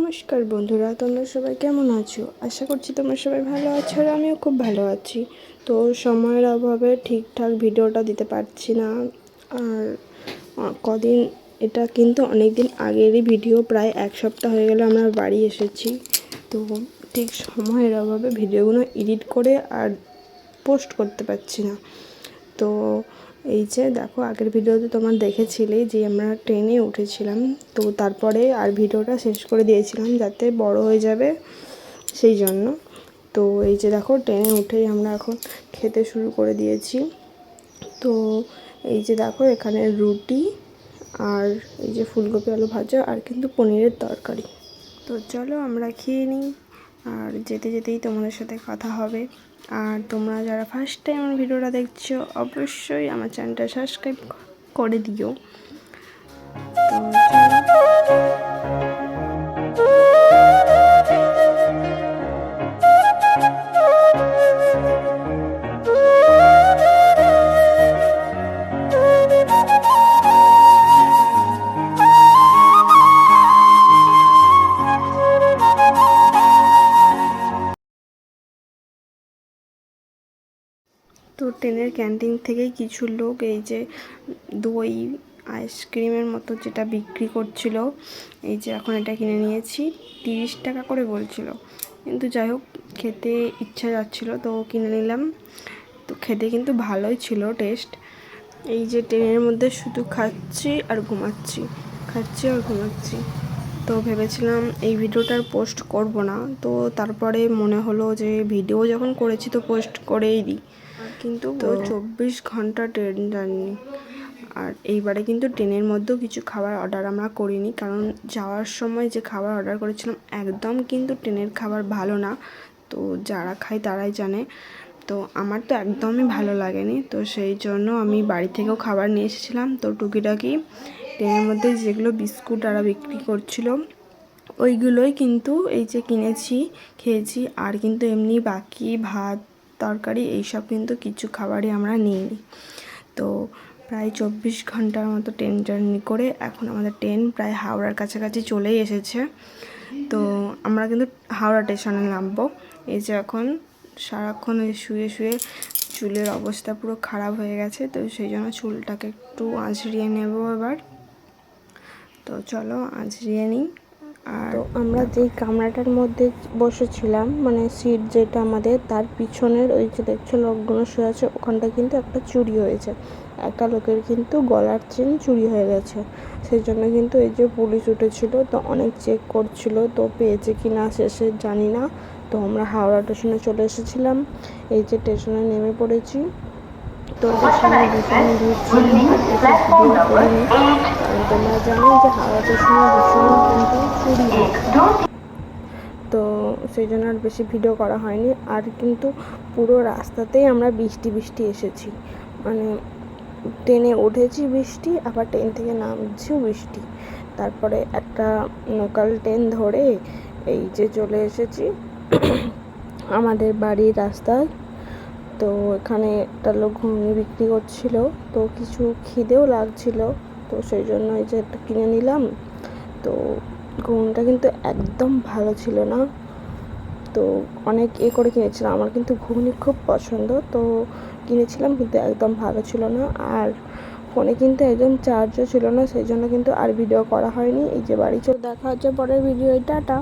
নমস্কার বন্ধুরা, তোমরা সবাই কেমন আছো? আশা করছি তোমরা সবাই ভালো আছো আর আমিও খুব ভালো আছি। তো সময়ের অভাবে ঠিকঠাক ভিডিওটা দিতে পারছি না। আর কদিন এটা কিন্তু অনেক দিন আগেরই ভিডিও, প্রায় এক সপ্তাহ হয়ে গেল আমরা বাড়ি এসেছি। তো ঠিক সময়ের অভাবে ভিডিওগুলো এডিট করে আর পোস্ট করতে পারছি না। তো এই যে দেখো, আগের ভিডিওতে তোমরা দেখেছিলে যে আমরা ট্রেনে উঠেছিলাম, তো তারপরে আর ভিডিওটা শেষ করে দিয়েছিলাম যাতে বড় হয়ে যাবে সেই জন্য। তো এই যে দেখো, ট্রেনে উঠেই আমরা এখন খেতে শুরু করে দিয়েছি। তো এই যে দেখো, এখানে রুটি আর এই যে ফুলকপি আলু ভাজা আর কিন্তু পনিরের তরকারি। তো চলো আমরা খেয়ে নিই, আর যেতে যেতেই তোমাদের সাথে কথা হবে। আর তোমরা যারা ফার্স্ট টাইম আমার ভিডিওটা দেখছো, অবশ্যই আমার চ্যানেলটা সাবস্ক্রাইব করে দিও। তো তো ট্রেনের ক্যান্টিন থেকে কিছু লোক এই যে দই আইসক্রিমের মতো যেটা বিক্রি করছিল, এই যে এখন এটা কিনে নিয়েছি। 30 টাকা করে বলছিল, কিন্তু যাই হোক খেতে ইচ্ছা যাচ্ছিলো তো কিনে নিলাম। তো খেতে কিন্তু ভালোই ছিল টেস্ট। এই যে ট্রেনের মধ্যে শুধু খাচ্ছি আর ঘুমাচ্ছি, খাচ্ছি আর ঘুমাচ্ছি। তো ভেবেছিলাম এই ভিডিওটার পোস্ট করব না, তো তারপরে মনে হলো যে ভিডিও যখন করেছি তো পোস্ট করেই দিই। কিন্তু তো 24 ঘন্টা ট্রেন জার্নি, আর এইবারে কিন্তু ট্রেনের মধ্যেও কিছু খাবার অর্ডার আমরা করিনি, কারণ যাওয়ার সময় যে খাবার অর্ডার করেছিলাম একদম কিন্তু ট্রেনের খাবার ভালো না। তো যারা খায় তারাই জানে। তো আমার তো একদমই ভালো লাগেনি, তো সেই জন্য আমি বাড়ি থেকেও খাবার নিয়ে এসেছিলাম। তো টুকিটাকি ট্রেনের মধ্যে যেগুলো বিস্কুট আর বিক্রি করছিল ওইগুলোই কিন্তু এই যে কিনেছি, খেয়েছি। আর কিন্তু এমনি বাকি ভাত তরকারি এইসব কিন্তু কিছু খাবারই আমরা নিইনি। তো প্রায় 24 ঘন্টার মতো ট্রেন জার্নি করে এখন আমাদের ট্রেন প্রায় হাওড়ার কাছাকাছি চলেই এসেছে। তো আমরা কিন্তু হাওড়া স্টেশনে নামবো। এই যে এখন সারাক্ষণ শুয়ে শুয়ে চুলের অবস্থা পুরো খারাপ হয়ে গেছে, তো সেই জন্য চুলটাকে একটু আঁচড়িয়ে নেব এবার। তো চলো আঁচড়িয়ে নিই। আর তো আমরা যেই কামরাটার মধ্যে বসেছিলাম, মানে সিট যেটা আমাদের, তার পিছনের ওই যে দেখছো লোকগুলো শুয়ে আছে, ওখানটা কিন্তু একটা চুরি হয়েছে। একটা লোকের কিন্তু গলার চেন চুরি হয়ে গেছে। সেই জন্য কিন্তু এই যে পুলিশ উঠেছিল, তো অনেক চেক করছিল, তো পেয়েছে কি না শেষে জানি না। তো আমরা হাওড়া স্টেশনে চলে এসেছিলাম, এই যে স্টেশনে নেমে পড়েছি। তো স্টেশনে ভীষণ ভিড় ছিল, আর ভিডিও করিনি কারণ তোমরা জানো যে হাওড়া স্টেশনে ভীষণ কিন্তু চুরি হয়। তো সেই জন্য আর বেশি ভিডিও করা হয়নি। আর কিন্তু পুরো রাস্তাতেই আমরা বৃষ্টি বৃষ্টি এসেছি, মানে ট্রেনে উঠেছি বৃষ্টি, আবার ট্রেন থেকে নামছিও বৃষ্টি। তারপরে একটা লোকাল ট্রেন ধরে এই যে চলে এসেছি আমাদের বাড়ির রাস্তায়। তো এখানে একটা লোক ঘুগনি বিক্রি করছিল, তো কিছু খিদেও লাগছিল, তো সেই জন্য এই যে একটা কিনে নিলাম। তো ঘুগনিটা কিন্তু একদম ভালো ছিল না, তো অনেক করে কিনেছিলাম। আমার কিন্তু ঘুগনি খুব পছন্দ, তো কিনেছিলাম, কিন্তু একদম ভালো ছিল না। আর ফোনে কিন্তু একদম চার্জও ছিল না, সেই জন্য কিন্তু আর ভিডিও করা হয়নি। এই যে বাড়ি চলে দেখা হচ্ছে পরের ভিডিও, টাটা।